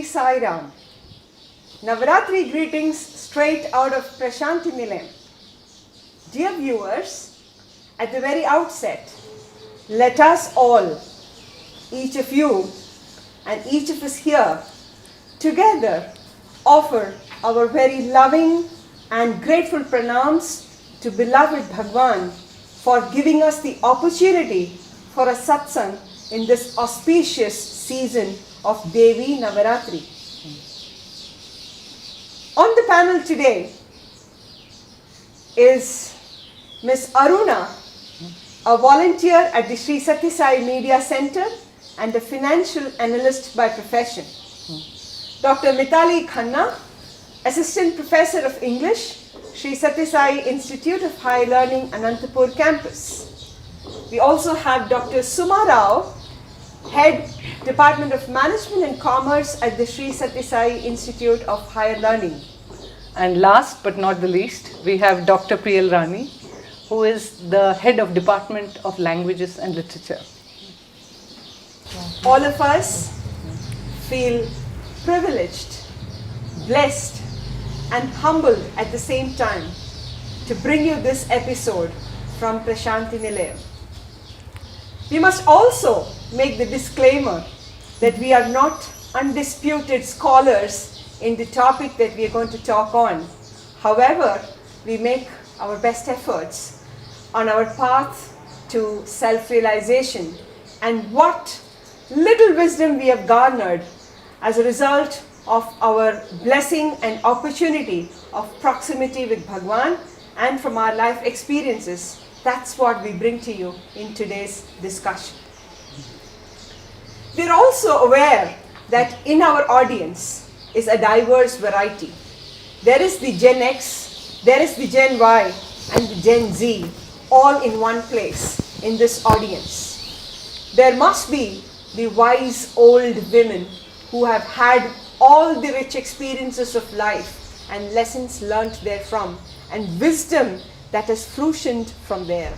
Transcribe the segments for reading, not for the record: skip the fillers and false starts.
Sai Ram. Navaratri greetings straight out of Prashanti Nilayam. Dear viewers, at the very outset, let us all, each of you and each of us here, together offer our very loving and grateful pranams to beloved Bhagawan for giving us the opportunity for a satsang in this auspicious season of Devi Navaratri. On the panel today is Ms. Aruna, a volunteer at the Sri Sathya Sai Media Center and a financial analyst by profession. Dr. Maitali Khanna, Assistant Professor of English, Sri Sathya Sai Institute of Higher Learning, Anantapur campus. We also have Dr. Suma Rao, Head Department of Management and Commerce at the Sri Sathya Sai Institute of Higher Learning. And last but not the least, we have Dr. Rani, who is the Head of Department of Languages and Literature. All of us feel privileged, blessed, and humbled at the same time to bring you this episode from Prashanti Nilayam. We must also make the disclaimer that we are not undisputed scholars in the topic that we are going to talk on. However, we make our best efforts on our path to self-realization and what little wisdom we have garnered as a result of our blessing and opportunity of proximity with Bhagawan and from our life experiences. That's what we bring to you in today's discussion. We're also aware that in our audience is a diverse variety. There is the Gen X, there is the Gen Y, and the Gen Z, all in one place in this audience. There must be the wise old women who have had all the rich experiences of life and lessons learnt therefrom, and wisdom that has fruitioned from there.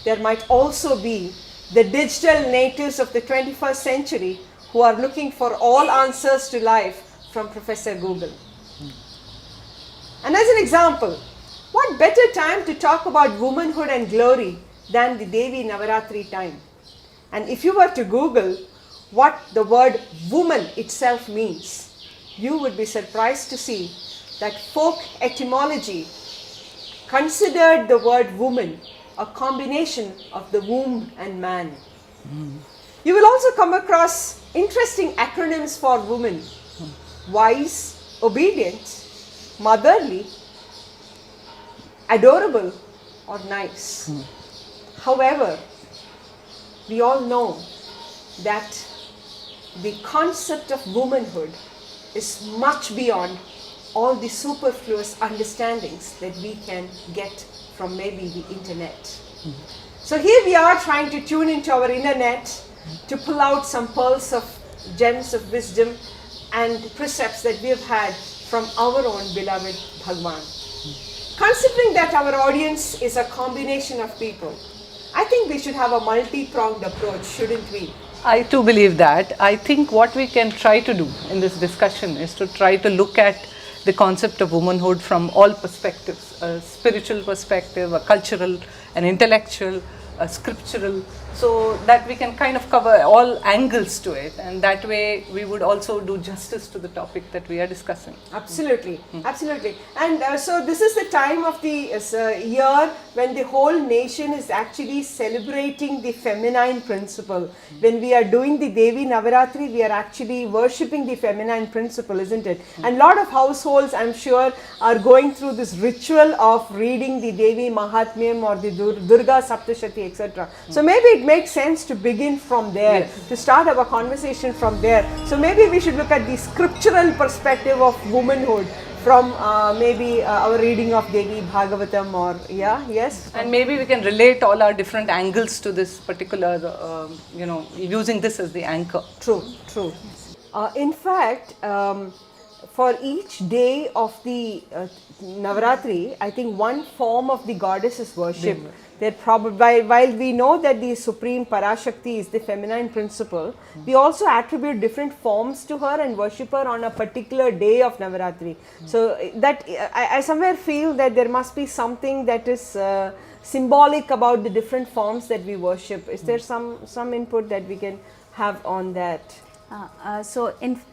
There might also be the digital natives of the 21st century who are looking for all answers to life from Professor Google. And as an example, what better time to talk about womanhood and glory than the Devi Navaratri time? And if you were to Google what the word woman itself means, you would be surprised to see that folk etymology considered the word woman a combination of the womb and man. You will also come across interesting acronyms for woman: wise, obedient, motherly, adorable, or nice. However, we all know that the concept of womanhood is much beyond all the superfluous understandings that we can get from maybe the internet. So here we are trying to tune into our inner net to pull out some pearls of gems of wisdom and precepts that we have had from our own beloved Bhagawan. Considering that our audience is a combination of people, I think we should have a multi-pronged approach, shouldn't we? I too believe that. I think what we can try to do in this discussion is to try to look at the concept of womanhood from all perspectives: a spiritual perspective, a cultural, an intellectual, a scriptural, so that we can kind of cover all angles to it, and that way we would also do justice to the topic that we are discussing. Absolutely, absolutely. And so this is the time of the year when the whole nation is actually celebrating the feminine principle. When we are doing the Devi Navaratri, we are actually worshipping the feminine principle, isn't it? And a lot of households, I'm sure, are going through this ritual of reading the Devi Mahatmyam or the Durga Saptashati, etc. So maybe it makes sense to begin from there, yes, to start our conversation from there. So maybe we should look at the scriptural perspective of womanhood from maybe our reading of Devi Bhagavatam, or yes. And maybe we can relate all our different angles to this particular, using this as the anchor. True. In fact, for each day of the Navaratri, I think one form of the goddess is worshipped. While we know that the supreme Parashakti is the feminine principle, we also attribute different forms to her and worship her on a particular day of Navaratri. So that I somewhere feel that there must be something that is symbolic about the different forms that we worship. Is there some input that we can have on that?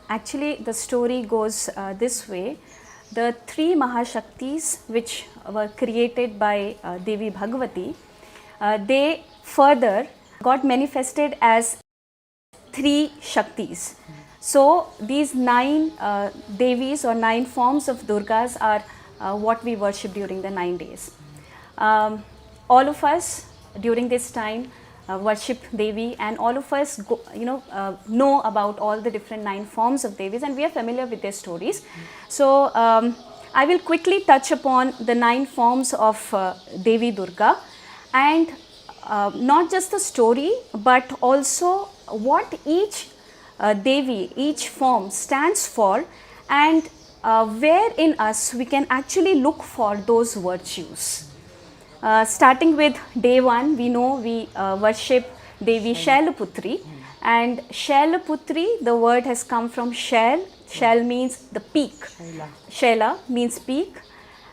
Actually the story goes this way. The three Mahashaktis which were created by Devi Bhagavati, they further got manifested as three Shaktis. So these 9 Devis or 9 forms of Durgas are what we worship during the 9 days. All of us during this time worship Devi, and all of us know about all the different 9 forms of Devis, and we are familiar with their stories. So I will quickly touch upon the 9 forms of Devi Durga, and not just the story but also what each Devi, each form stands for, and where in us we can actually look for those virtues. Starting with day 1, we know we worship Devi Shailaputri, and Shailaputri, the word has come from Shail. Shail means the peak. Shaila means peak.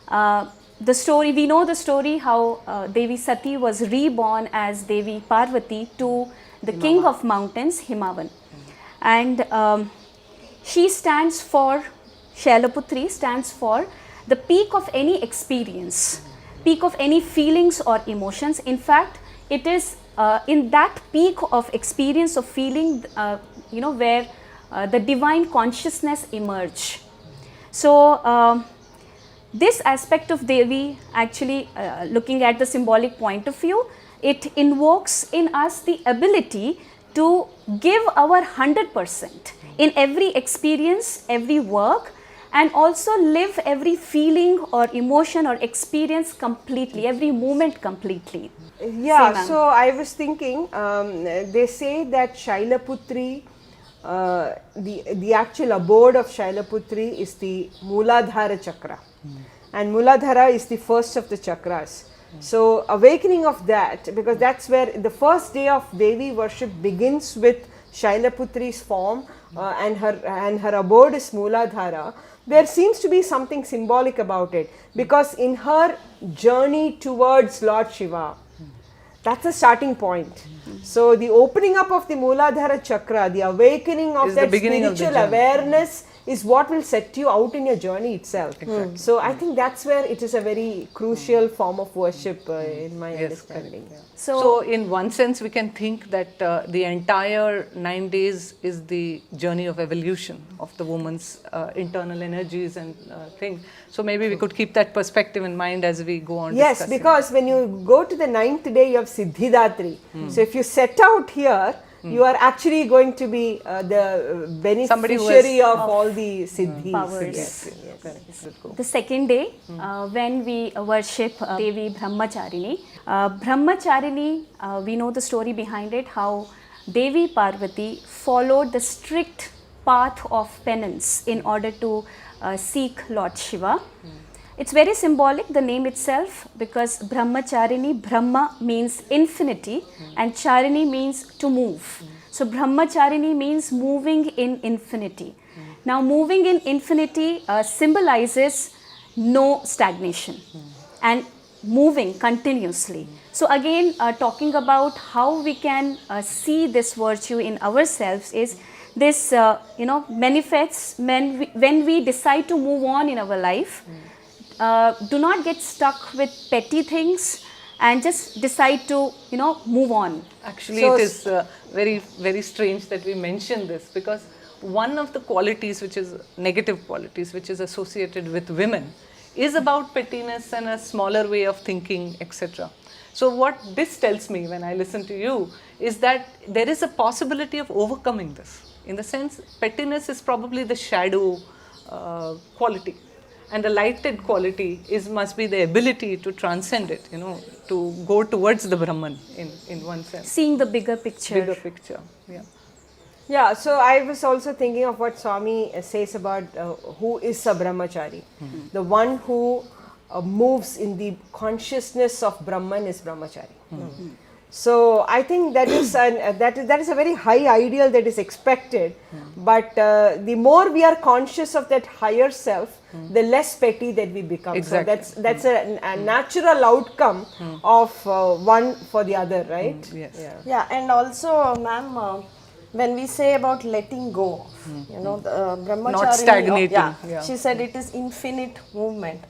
The story, we know the story how Devi Sati was reborn as Devi Parvati to the king of mountains, Himavan. And she stands for, Shailaputri stands for the peak of any experience, peak of any feelings or emotions. In fact, it is in that peak of experience of feeling, where the divine consciousness emerge. So this aspect of Devi, actually looking at the symbolic point of view, it invokes in us the ability to give our 100% in every experience, every work, and also live every feeling or emotion or experience completely, every moment completely. Yeah, so I was thinking, they say that Shailaputri, the actual abode of Shailaputri is the Mooladhara chakra, and Mooladhara is the first of the chakras. So awakening of that, because that's where the first day of Devi worship begins with Shailaputri's form, and her abode is Mooladhara. There seems to be something symbolic about it, because in her journey towards Lord Shiva, that's a starting point. So the opening up of the Mooladhara chakra, the awakening of that spiritual awareness is what will set you out in your journey itself. Exactly. So I think that's where it is a very crucial form of worship in my understanding. Yeah. So in one sense we can think that the entire 9 days is the journey of evolution of the woman's internal energies and thing. So maybe we could keep that perspective in mind as we go on discussing. Yes, because when you go to the 9th day you have Siddhidatri. So if you set out here, you are actually going to be the beneficiary of all the siddhis. Powers. Yes. The second day, when we worship Devi Brahmacharini. Brahmacharini, we know the story behind it, how Devi Parvati followed the strict path of penance in order to seek Lord Shiva. It's very symbolic, the name itself, because Brahmacharini, Brahma means infinity and Charini means to move. So Brahmacharini means moving in infinity. Now moving in infinity symbolizes no stagnation and moving continuously. So again, talking about how we can see this virtue in ourselves is this, manifests when we decide to move on in our life. Do not get stuck with petty things and just decide to, move on. Actually, it is very, very strange that we mention this, because one of the qualities which is negative qualities which is associated with women is about pettiness and a smaller way of thinking, etc. So what this tells me when I listen to you is that there is a possibility of overcoming this. In the sense, pettiness is probably the shadow quality. And the lighted quality must be the ability to transcend it, to go towards the Brahman in one sense. Seeing the bigger picture. Bigger picture, yeah. Yeah, so I was also thinking of what Swami says about who is a brahmachari. The one who moves in the consciousness of Brahman is brahmachari. So I think that is that is a very high ideal that is expected. But the more we are conscious of that higher self, the less petty that we become. Exactly. So that's a natural outcome of one for the other, right? Yes. Yeah, and also, ma'am, when we say about letting go, you know, the Brahmacharini, Not stagnating, yeah, she said it is infinite movement.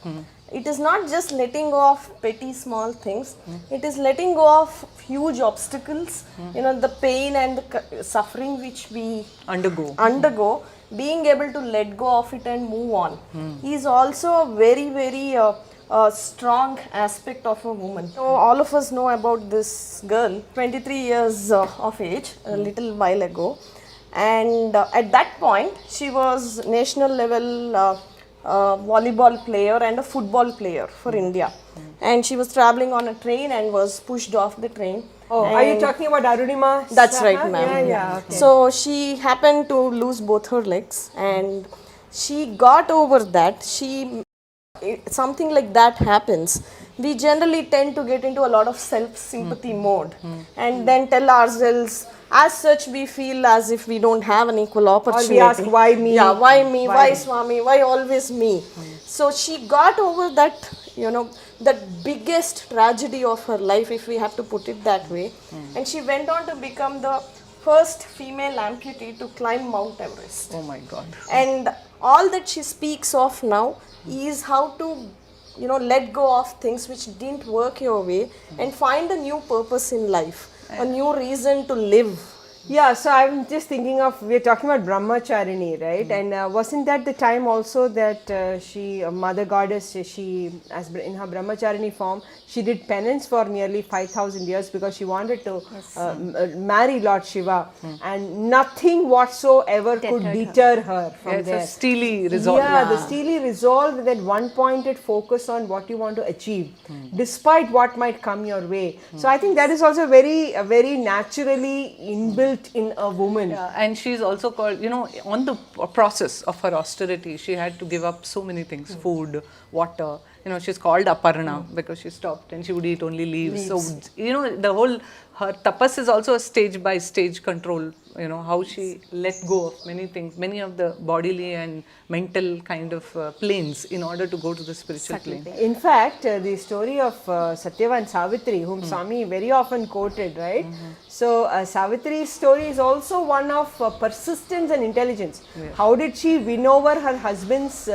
It is not just letting go of petty small things, it is letting go of huge obstacles, you know, the pain and the suffering which we undergo, being able to let go of it and move on is also a very, very strong aspect of a woman. So all of us know about this girl, 23 years of age, a little while ago, and at that point she was national level volleyball player and a football player for India, and she was traveling on a train and was pushed off the train. Oh, are you talking about Arunima? That's right, ma'am. Yeah. Okay. So she happened to lose both her legs, and she got over that. Something like that happens, we generally tend to get into a lot of self-sympathy mode, and then tell ourselves, as such we feel as if we don't have an equal opportunity. Or we ask, why me? Yeah, why me? Why Swami? Why always me? So she got over that, you know, that biggest tragedy of her life, if we have to put it that way, and she went on to become the first female amputee to climb Mount Everest. Oh my God. And all that she speaks of now is how to, you know, let go of things which didn't work your way and find a new purpose in life, a new reason to live. Yeah, so I'm just thinking of, we're talking about Brahmacharini, right? And wasn't that the time also that she, Mother Goddess, she, as in her Brahmacharini form, she did penance for nearly 5,000 years because she wanted to marry Lord Shiva, and nothing whatsoever could deter her from there. It's a steely resolve. Yeah, the steely resolve, that one-pointed focus on what you want to achieve, despite what might come your way. So I think that is also very naturally inbuilt in a woman. Yeah, and she's also called, you know, on the process of her austerity, she had to give up so many things, food, water. You know, she's called Aparna because she stopped and she would eat only leaves. So, you know, the whole, her tapas is also a stage by stage control, you know, how she let go of many things, many of the bodily and mental kind of planes in order to go to the spiritual plane. In fact, the story of Sathya and Savitri, whom Swami very often quoted, right? So, Savitri's story is also one of persistence and intelligence. Yes. How did she win over her husband's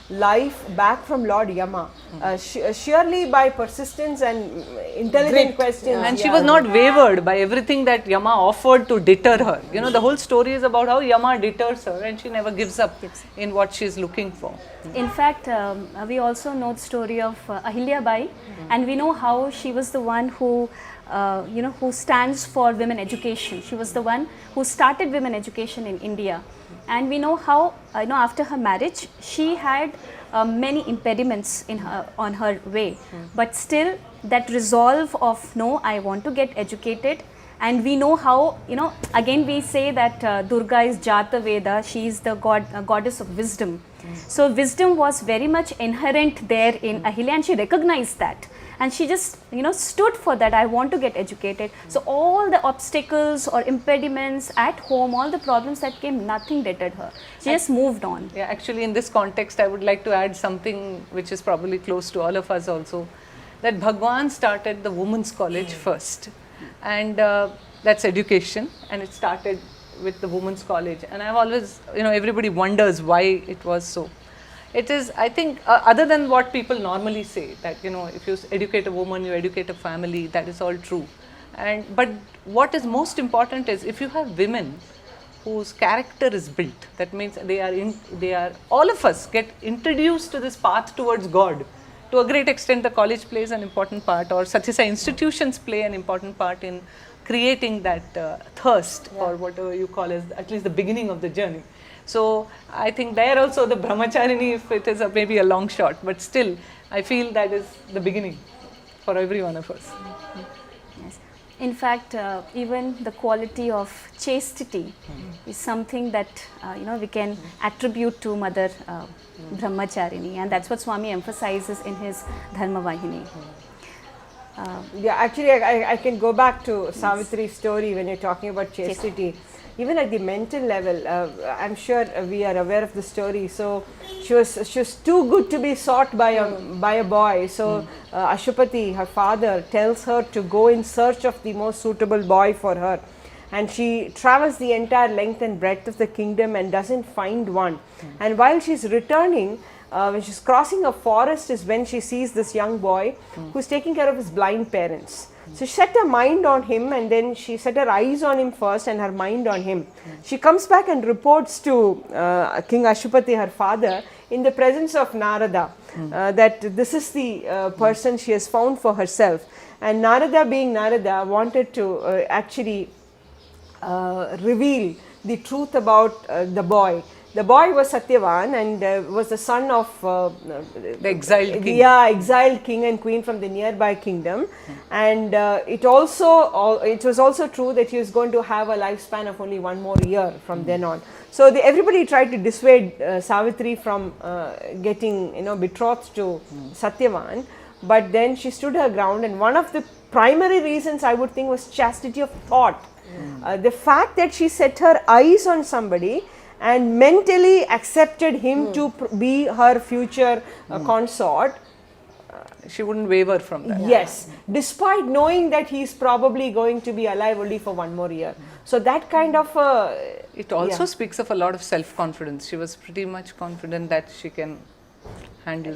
life back from Lord Yama? Surely by persistence and intelligent questions. And she was not wavered by everything that Yama offered to deter her. You know, the whole story is about how Yama deters her and she never gives up in what she is looking for. In fact, we also know the story of Ahilya Bai, and we know how she was the one who who stands for women education. She was the one who started women education in India, and we know how after her marriage she had many impediments on her way, but still that resolve of no, I want to get educated. And we know how, again we say that Durga is Jata Veda, she is the goddess of wisdom. So wisdom was very much inherent there in Ahilya, and she recognized that. And she just, stood for that, I want to get educated. So all the obstacles or impediments at home, all the problems that came, nothing deterred her. She just moved on. Yeah, actually in this context, I would like to add something which is probably close to all of us also, that Bhagawan started the women's college first. And that's education, and it started with the women's college. And I've always, everybody wonders why it was so. It is, I think, other than what people normally say, that, if you educate a woman, you educate a family, that is all true. But what is most important is if you have women whose character is built, that means they are, all of us get introduced to this path towards God. To a great extent, the college plays an important part, or Sathya institutions play an important part in creating that thirst, or whatever you call as at least the beginning of the journey. So I think there also the Brahmacharini, if it is maybe a long shot, but still I feel that is the beginning for every one of us. Yes. In fact, even the quality of chastity is something that we can attribute to Mother Brahmacharini, and that's what Swami emphasizes in his Dharma Vahini. Yeah, actually, I can go back to Savitri's story when you're talking about chastity. Even at the mental level, I'm sure we are aware of the story. So she was too good to be sought by a boy. So Ashupati, her father, tells her to go in search of the most suitable boy for her. And she travels the entire length and breadth of the kingdom and doesn't find one. And while she's returning, when she's crossing a forest is when she sees this young boy who's taking care of his blind parents. So she set her mind on him, and then she set her eyes on him first and her mind on him. She comes back and reports to King Ashupati, her father, in the presence of Narada, that this is the person she has found for herself. And Narada, being Narada, wanted to actually reveal the truth about the boy. The boy was Satyavan and was the son of the exiled king. Yeah, exiled king and queen from the nearby kingdom. And it was also true that he was going to have a lifespan of only 1 more year from then on. So everybody tried to dissuade Savitri from getting betrothed to Satyavan, but then she stood her ground, and one of the primary reasons I would think was chastity of thought. The fact that she set her eyes on somebody and mentally accepted him to be her future consort. She wouldn't waver from that. Yes, despite knowing that he is probably going to be alive only for 1 more year. So that kind of it also speaks of a lot of self-confidence. She was pretty much confident that she can handle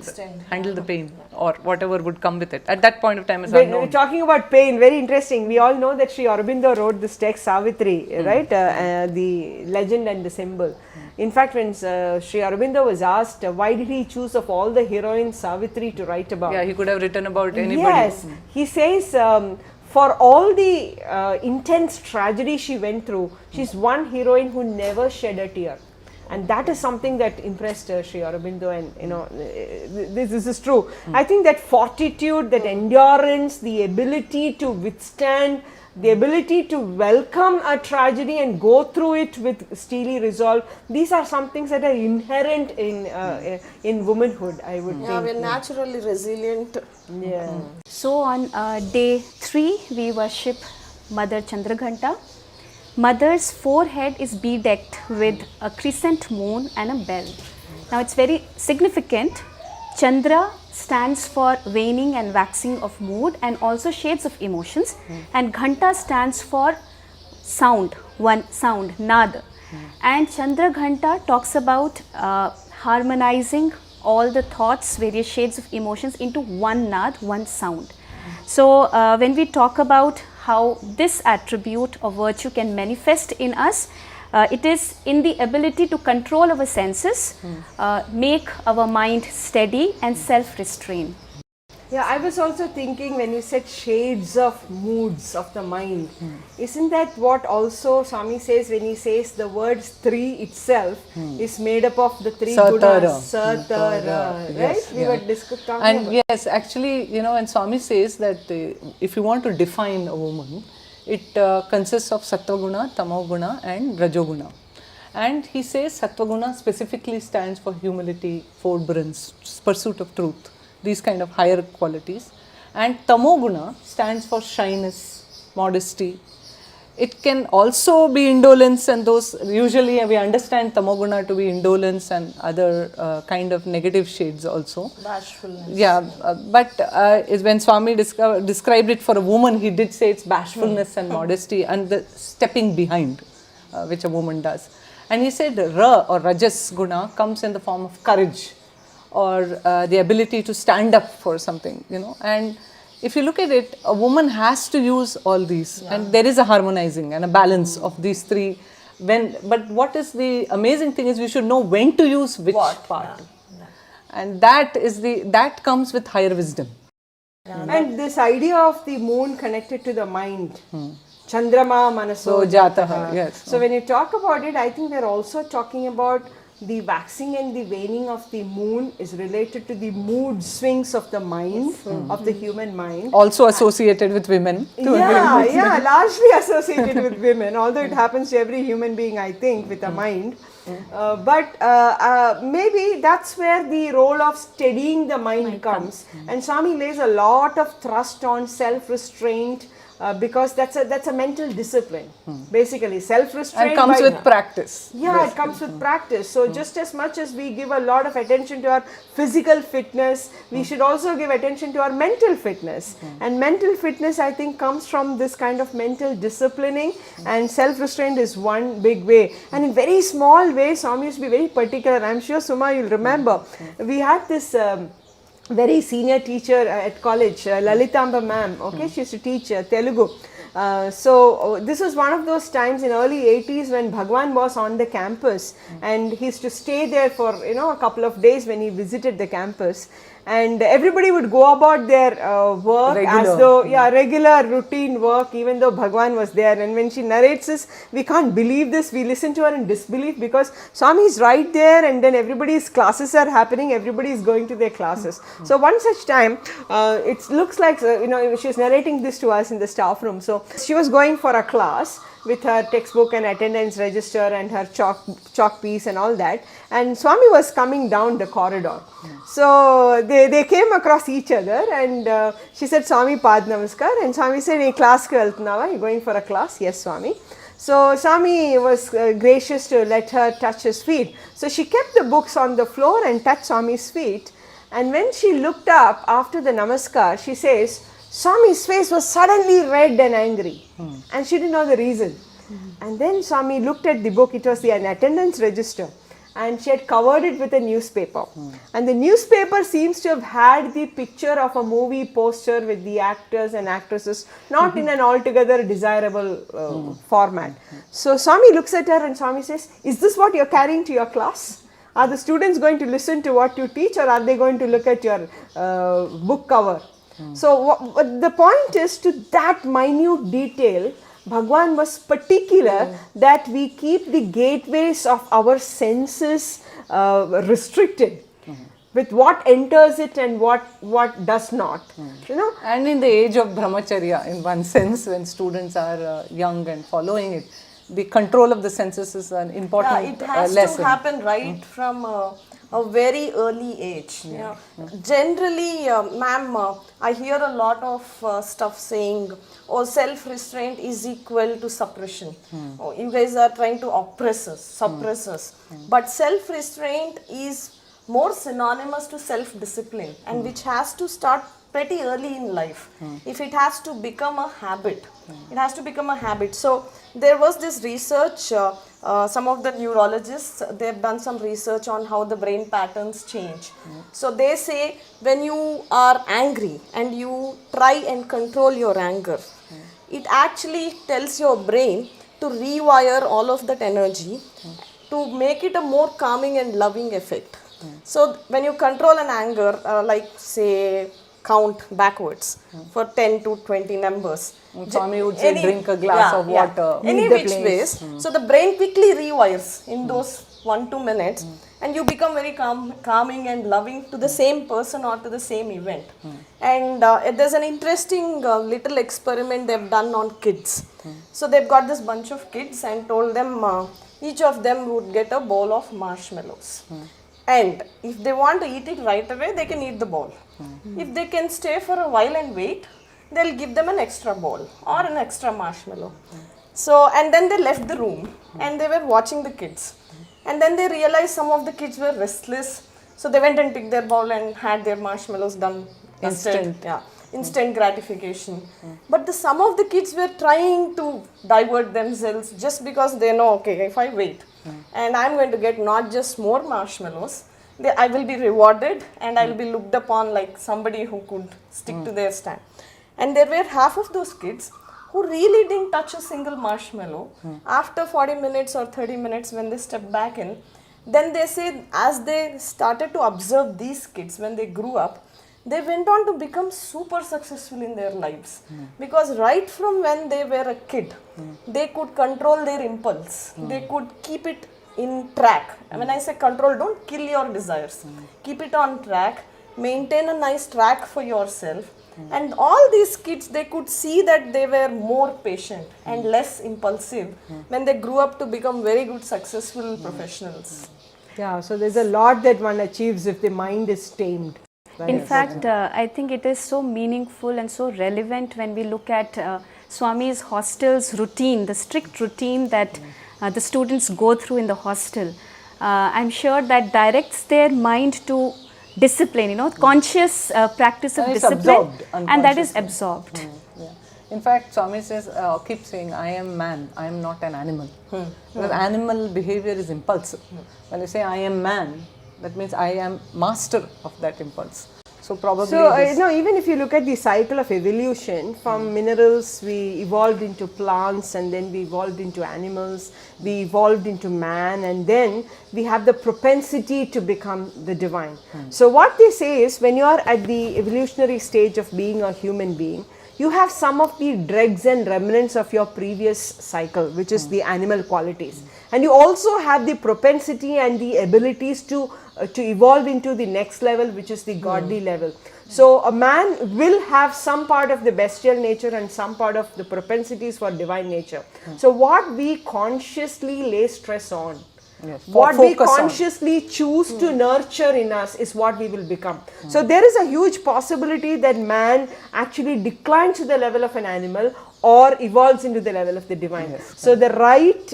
the pain or whatever would come with it. At that point of time, is unknown. Talking about pain, very interesting. We all know that Sri Aurobindo wrote this text Savitri, right? The legend and the symbol. In fact, when Sri Aurobindo was asked why did he choose of all the heroines Savitri to write about? Yeah, he could have written about anybody. Yes, he says for all the intense tragedy she went through, she's one heroine who never shed a tear. And that is something that impressed Sri Aurobindo, and this is true. I think that fortitude, that endurance, the ability to withstand, the ability to welcome a tragedy and go through it with steely resolve, these are some things that are inherent in womanhood, I would think. Yeah, we're naturally resilient. Yeah. So on day 3, we worship Mother Chandraghanta. Mother's forehead is bedecked with a crescent moon and a bell. Now it's very significant. Chandra stands for waning and waxing of mood and also shades of emotions, and Ghanta stands for sound, one sound, nad. And Chandraghanta talks about harmonizing all the thoughts, various shades of emotions into one nad, one sound. So when we talk about how this attribute of virtue can manifest in us, it is in the ability to control our senses, make our mind steady and self-restrain. Yeah, I was also thinking when you said shades of moods of the mind, isn't that what also Swami says when he says the words three itself is made up of the three gunas, Sathya, right? Yes, We were talking and about. yes, actually, when Swami says that if you want to define a woman, it consists of Sattva-guna, Tamo-guna and Rajo-guna. And he says Sattva-guna specifically stands for humility, forbearance, pursuit of truth, these kind of higher qualities. And Tamo-guna stands for shyness, modesty. It can also be indolence, and those usually we understand Tamo-guna to be indolence and other kind of negative shades also. Bashfulness. Yeah, but when Swami described it for a woman, he did say it's bashfulness and modesty and the stepping behind, which a woman does. And he said Ra or Rajas guna comes in the form of courage or the ability to stand up for something, and if you look at it, a woman has to use all these, and there is a harmonizing and a balance of these three. But what is the amazing thing is we should know when to use which part, and that comes with higher wisdom. And this idea of the moon connected to the mind, Chandrama Manaso So Jataha, yes. So when you talk about it, I think we're also talking about the waxing and the waning of the moon is related to the mood swings of the mind, of the human mind. Also associated with women. Yeah, largely associated with women, although it happens to every human being, I think, with a mind. But maybe that's where the role of steadying the mind comes. And Swami lays a lot of thrust on self-restraint, because that's a mental discipline, basically self-restraint. And comes with practice. Yeah, basically. It comes with practice. So just as much as we give a lot of attention to our physical fitness, we should also give attention to our mental fitness. And mental fitness, I think, comes from this kind of mental disciplining, and self-restraint is one big way. And in very small ways, Swami used to be very particular. I'm sure, Suma, you'll remember, we had this very senior teacher at college, Lalitamba ma'am, okay, she used to teach Telugu. So this was one of those times in early 80s when Bhagawan was on the campus, and he used to stay there for a couple of days when he visited the campus. And everybody would go about their work as though, regular routine work, even though Bhagawan was there. And when she narrates this, we can't believe this. We listen to her in disbelief, because Swami is right there, and then everybody's classes are happening. Everybody is going to their classes. So one such time, it looks like, she was narrating this to us in the staff room. So she was going for a class with her textbook and attendance register and her chalk piece and all that, and Swami was coming down the corridor. So they came across each other, and she said, Swami Pad Namaskar, and Swami said, "Hey, class ka veltunava? You going for a class?" "Yes, Swami." So Swami was gracious to let her touch his feet. So she kept the books on the floor and touched Swami's feet, and when she looked up after the namaskar, she says, Swami's face was suddenly red and angry, and she didn't know the reason. And then Swami looked at the book. It was an attendance register, and she had covered it with a newspaper. And the newspaper seems to have had the picture of a movie poster with the actors and actresses, not in an altogether desirable format. So Swami looks at her, and Swami says, "Is this what you're carrying to your class? Are the students going to listen to what you teach, or are they going to look at your book cover?" So the point is, to that minute detail, Bhagawan was particular that we keep the gateways of our senses restricted with what enters it and what does not. And in the age of brahmacharya, in one sense, when students are young and following it, the control of the senses is an important it has lesson. to happen right from a very early age. Generally, ma'am, I hear a lot of stuff saying, oh, self-restraint is equal to suppression. Oh, you guys are trying to oppress us, suppress us. But self-restraint is more synonymous to self-discipline, and which has to start pretty early in life. If it has to become a habit, it has to become a habit. So there was this research, some of the neurologists, they've done some research on how the brain patterns change. So they say, when you are angry and you try and control your anger, it actually tells your brain to rewire all of that energy to make it a more calming and loving effect. So when you control an anger, like say count backwards for 10 to 20 numbers. Swami would say drink a glass of water. Any which ways. So the brain quickly rewires in those 1-2 minutes, and you become very calming and loving to the same person or to the same event. And there's an interesting little experiment they've done on kids. So they've got this bunch of kids and told them each of them would get a bowl of marshmallows. And if they want to eat it right away, they can eat the bowl. If they can stay for a while and wait, they'll give them an extra bowl or an extra marshmallow. So, and then they left the room and they were watching the kids. And then they realized some of the kids were restless. So they went and picked their bowl and had their marshmallows done. Instant gratification. But some of the kids were trying to divert themselves just because they know, okay, if I wait and I'm going to get not just more marshmallows, I will be rewarded and I will be looked upon like somebody who could stick to their stand. And there were half of those kids who really didn't touch a single marshmallow. After 40 minutes or 30 minutes when they stepped back in, then they say as they started to observe these kids when they grew up, they went on to become super successful in their lives. Because right from when they were a kid, they could control their impulse. They could keep it in track. When I say control, don't kill your desires. Keep it on track. Maintain a nice track for yourself. And all these kids, they could see that they were more patient and less impulsive when they grew up to become very good, successful professionals. Yeah, so there's a lot that one achieves if the mind is tamed. In fact, I think it is so meaningful and so relevant when we look at Swami's hostel's routine, the strict routine that the students go through in the hostel. I'm sure that directs their mind to discipline, conscious practice of And it's discipline, absorbed and that is absorbed. Yeah. In fact, Swami says, keep saying, I am man, I am not an animal. Because animal behavior is impulsive. When you say I am man, that means I am master of that impulse. So probably even if you look at the cycle of evolution, from minerals we evolved into plants, and then we evolved into animals, we evolved into man, and then we have the propensity to become the divine. So what they say is, when you are at the evolutionary stage of being a human being, you have some of the dregs and remnants of your previous cycle, which is the animal qualities. And you also have the propensity and the abilities to evolve into the next level, which is the godly level. So a man will have some part of the bestial nature and some part of the propensities for divine nature. So what we consciously lay stress on, what we consciously choose to nurture in us, is what we will become. So there is a huge possibility that man actually declines to the level of an animal or evolves into the level of the divine. So the right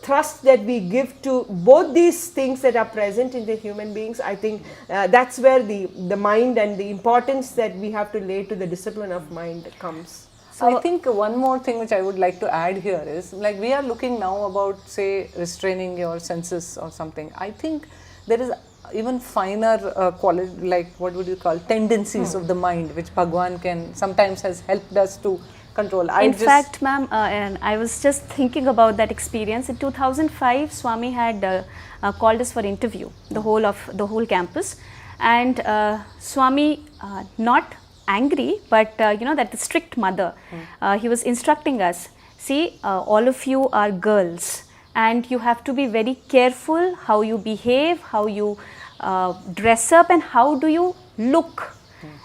thrust that we give to both these things that are present in the human beings, I think that's where the mind and the importance that we have to lay to the discipline of mind comes. So I think one more thing which I would like to add here is, like, we are looking now about, say, restraining your senses or something. I think there is even finer quality, like what would you call, tendencies of the mind, which Bhagawan can sometimes has helped us to control. In fact, ma'am, and I was just thinking about that experience. In 2005, Swami had called us for interview, the whole campus, and Swami, not angry, but that the strict mother, he was instructing us, see, all of you are girls, and you have to be very careful how you behave, how you dress up, and how do you look.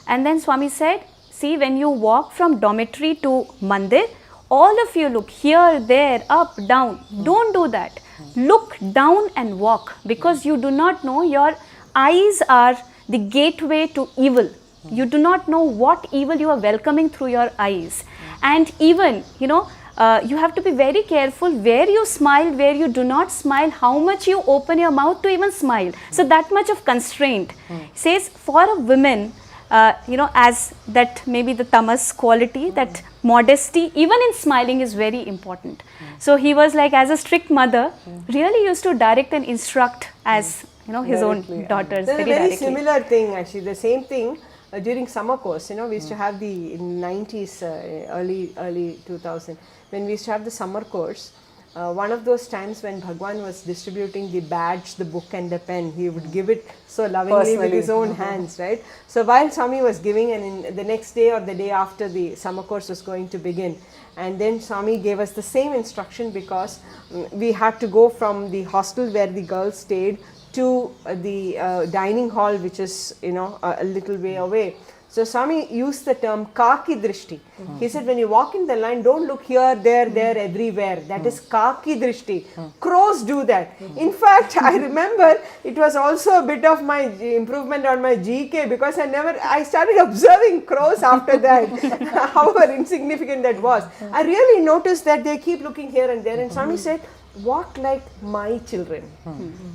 And then Swami said, see, when you walk from dormitory to mandir, all of you look here, there, up, down. Don't do that. Look down and walk, because you do not know, your eyes are the gateway to evil. You do not know what evil you are welcoming through your eyes. And even, you have to be very careful where you smile, where you do not smile, how much you open your mouth to even smile. So that much of constraint. Says for a woman, as that maybe the tamas quality, that modesty, even in smiling, is very important. So he was like, as a strict mother, really used to direct and instruct as, his own daughters. There's a very similar thing, actually, the same thing. During summer course, we used to have in 90s, early 2000, when we used to have the summer course, one of those times when Bhagawan was distributing the badge, the book and the pen, he would give it so lovingly with his own hands, right? So while Swami was giving, and in the next day or the day after, the summer course was going to begin, and then Swami gave us the same instruction, because we had to go from the hostel where the girls stayed to the dining hall, which is a little way away. So Swami used the term kaki drishti. He said, when you walk in the line, don't look here, there, everywhere. That is kaki drishti. Crows do that. In fact, I remember it was also a bit of my improvement on my GK, because I started observing crows after that, however insignificant that was. I really noticed that they keep looking here and there, and Swami said, walk like my children.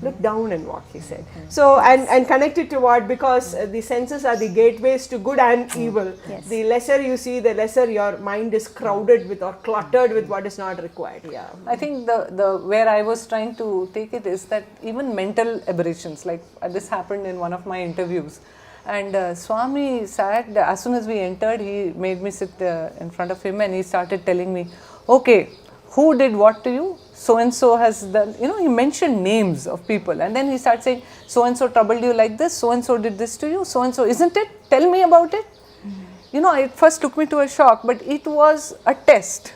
Look down and walk, he said. So, and connected to what? Because the senses are the gateways to good and evil. Yes. The lesser you see, the lesser your mind is crowded with or cluttered with what is not required. Yeah. I think the where I was trying to take it is that even mental aberrations, like this happened in one of my interviews. And Swami sat, as soon as we entered, he made me sit in front of him, and he started telling me, okay, who did what to you? So and so has done, he mentioned names of people, and then he started saying, so and so troubled you like this, so and so did this to you, so and so, isn't it? Tell me about it. It first took me to a shock, but it was a test.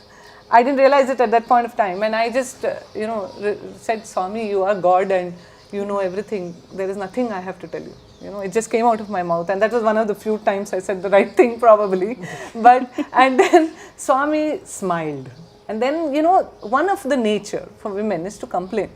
I didn't realize it at that point of time, and I just, said, Swami, you are God and you know everything. There is nothing I have to tell you. It just came out of my mouth, and that was one of the few times I said the right thing, probably. And then Swami smiled. And then, one of the nature for women is to complain.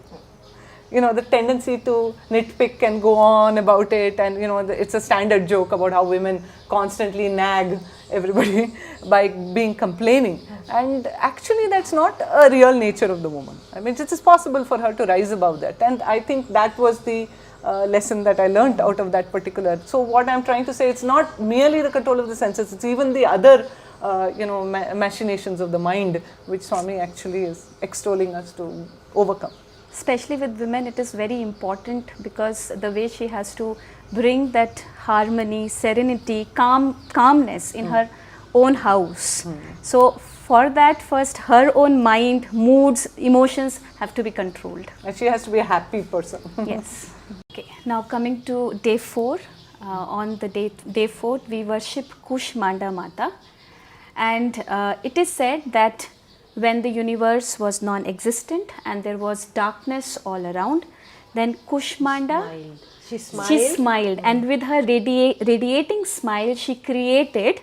The tendency to nitpick and go on about it, and it's a standard joke about how women constantly nag everybody by being complaining, and actually that's not a real nature of the woman. I mean, it is possible for her to rise above that, and I think that was the lesson that I learned out of that particular. So what I'm trying to say, it's not merely the control of the senses, it's even the other machinations of the mind which Swami actually is extolling us to overcome. Especially with women, it is very important because the way she has to bring that harmony, serenity, calmness in her own house. So for that, first her own mind, moods, emotions have to be controlled. And she has to be a happy person. Yes. Okay. Now coming to day 4. On the day 4, we worship Kushmanda Mata, and it is said that when the universe was non-existent and there was darkness all around, then Kushmanda, She smiled. she smiled, and with her radiating smile, she created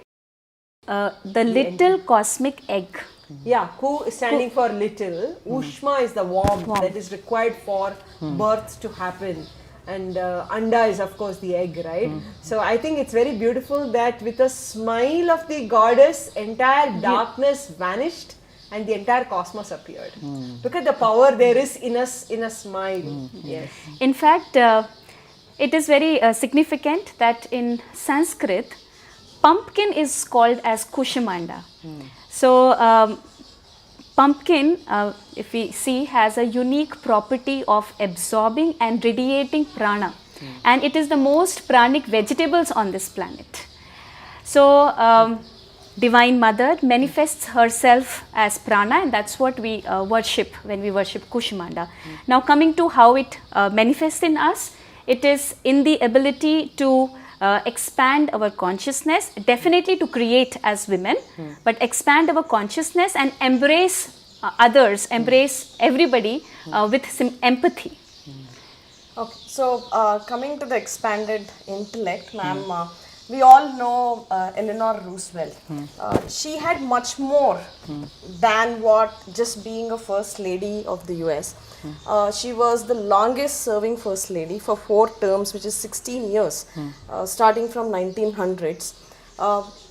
the little cosmic egg. Yeah, Ku is standing for little. Ushma is the warmth that is required for birth to happen. And Anda is of course the egg, right? So I think it's very beautiful that with a smile of the goddess, entire darkness vanished and the entire cosmos appeared. Look at the power there is in a smile. Yes. In fact, it is very significant that in Sanskrit, pumpkin is called as Kushmanda. So pumpkin, if we see, has a unique property of absorbing and radiating prana, and it is the most pranic vegetables on this planet. So Divine Mother manifests herself as prana, and that's what we worship when we worship Kushmanda. Now coming to how it manifests in us, it is in the ability to expand our consciousness, definitely to create as women, but expand our consciousness and embrace others, embrace everybody with some empathy. Okay, so coming to the expanded intellect, ma'am, we all know Eleanor Roosevelt. She had much more than what just being a first lady of the US. She was the longest serving first lady for 4 terms, which is 16 years, starting from 1900s.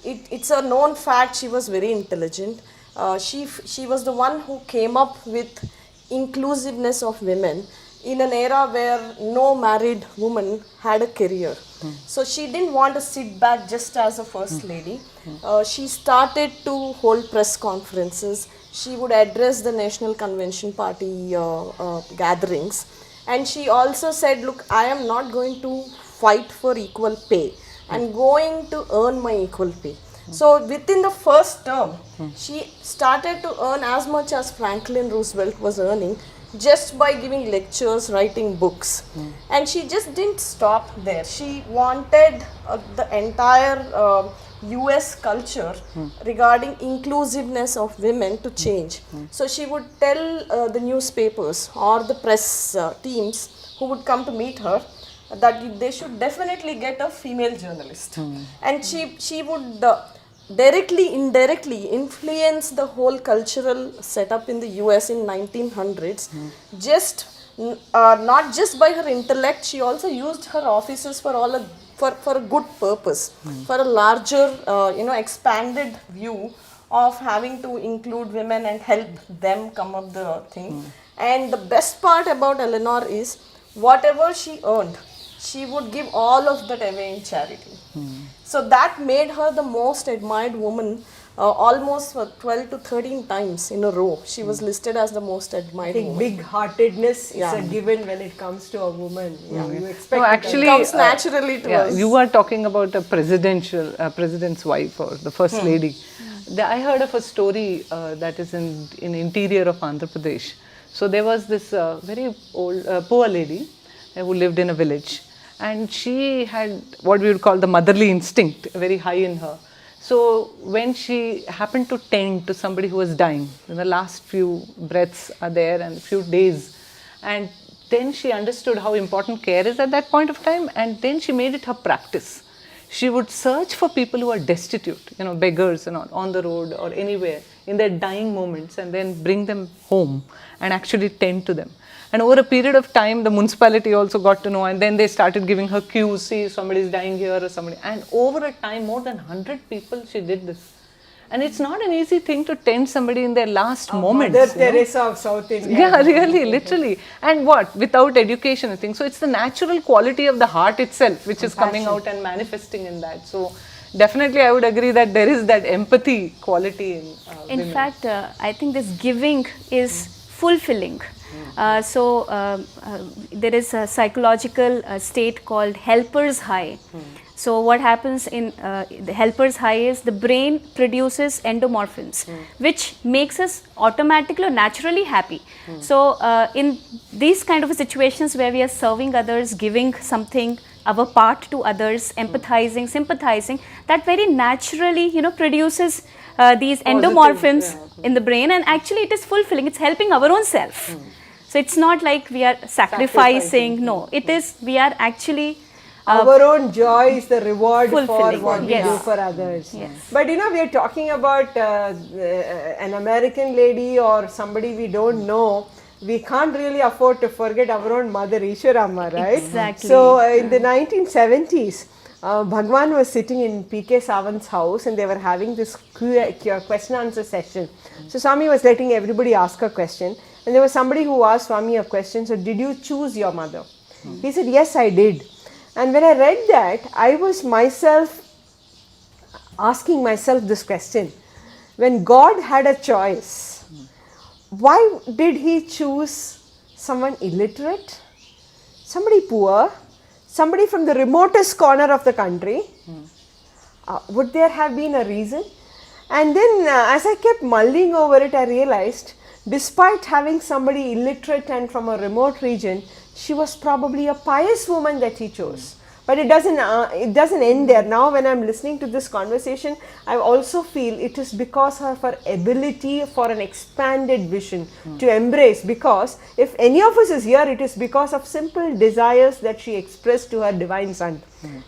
It's a known fact she was very intelligent. She was the one who came up with inclusiveness of women in an era where no married woman had a career. So she didn't want to sit back just as a first lady. She started to hold press conferences. She would address the National Convention Party gatherings. And she also said, look, I am not going to fight for equal pay. I'm going to earn my equal pay. So within the first term, she started to earn as much as Franklin Roosevelt was earning, just by giving lectures, writing books. And she just didn't stop there. She wanted the entire US culture regarding inclusiveness of women to change. So she would tell the newspapers or the press teams who would come to meet her that they should definitely get a female journalist. And she would directly, indirectly influence the whole cultural setup in the US in 1900s. Just not just by her intellect, she also used her offices for a good purpose, for a larger, expanded view of having to include women and help them come up the thing. And the best part about Eleanor is whatever she earned, she would give all of that away in charity. So that made her the most admired woman almost for 12 to 13 times in a row. She was listed as the most admired woman. Big-heartedness is a given when it comes to a woman. You expect actually, it comes naturally to us. You are talking about a president's wife or the first lady. I heard of a story that is in interior of Andhra Pradesh. So there was this very old poor lady who lived in a village, and she had what we would call the motherly instinct very high in her. So when she happened to tend to somebody who was dying, the last few breaths are there and a few days, and then she understood how important care is at that point of time, and then she made it her practice. She would search for people who are destitute, beggars and all, on the road or anywhere in their dying moments, and then bring them home and actually tend to them. And over a period of time, the municipality also got to know, and then they started giving her cues, see somebody is dying here or somebody. And over a time, more than 100 people she did this. And it's not an easy thing to tend somebody in their last moments. Mother Teresa of South India. Yeah, really, literally. And what? Without education, I think. So it's the natural quality of the heart itself which is coming out and manifesting in that. So definitely I would agree that there is that empathy quality in In women. fact, I think this giving is fulfilling. There is a psychological state called helper's high. So what happens in the helper's high is the brain produces endomorphins, which makes us automatically or naturally happy. So in these kind of situations where we are serving others, giving something, our part to others, empathizing, sympathizing, that very naturally, produces these endomorphins in the brain, and actually it is fulfilling. It's helping our own self. So it's not like we are sacrificing. No, it is we are actually. Our own joy is the reward for fulfilling. what we Yes. do for others. Yes. But we are talking about an American lady or somebody we don't know. We can't really afford to forget our own mother Ishwarama, right? Exactly. So in the 1970s, Bhagawan was sitting in P.K. Sawant's house and they were having this question answer session. So Swami was letting everybody ask a question, and there was somebody who asked Swami a question. So, did you choose your mother? He said, yes, I did. And when I read that, I was asking myself this question. When God had a choice, why did he choose someone illiterate, somebody poor, somebody from the remotest corner of the country? Would there have been a reason? And then as I kept mulling over it, I realized despite having somebody illiterate and from a remote region, she was probably a pious woman that he chose. But it doesn't end there. Now when I'm listening to this conversation, I also feel it is because of her ability for an expanded vision to embrace. Because if any of us is here, it is because of simple desires that she expressed to her divine son.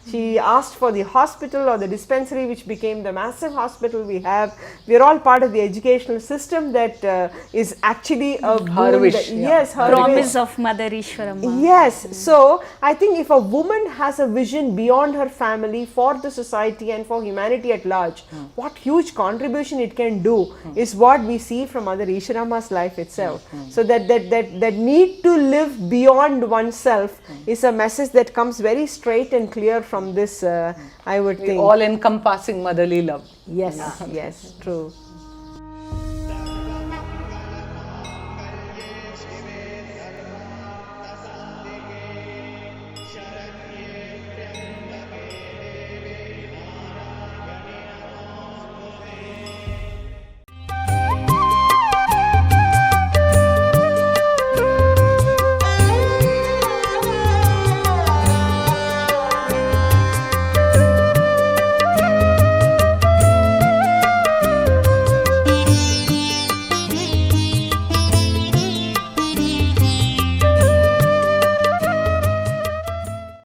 She asked for the hospital or the dispensary, which became the massive hospital we have. We are all part of the educational system that is actually a Her wish. Yes, her Promise wish. of Mother Ishwarama. Yes, so I think if a woman has a vision beyond her family for the society and for humanity at large, what huge contribution it can do is what we see from Mother Ishwarama's life itself. So that need to live beyond oneself is a message that comes very straight and clear from this, I would think. All encompassing motherly love. Yes, yes, true.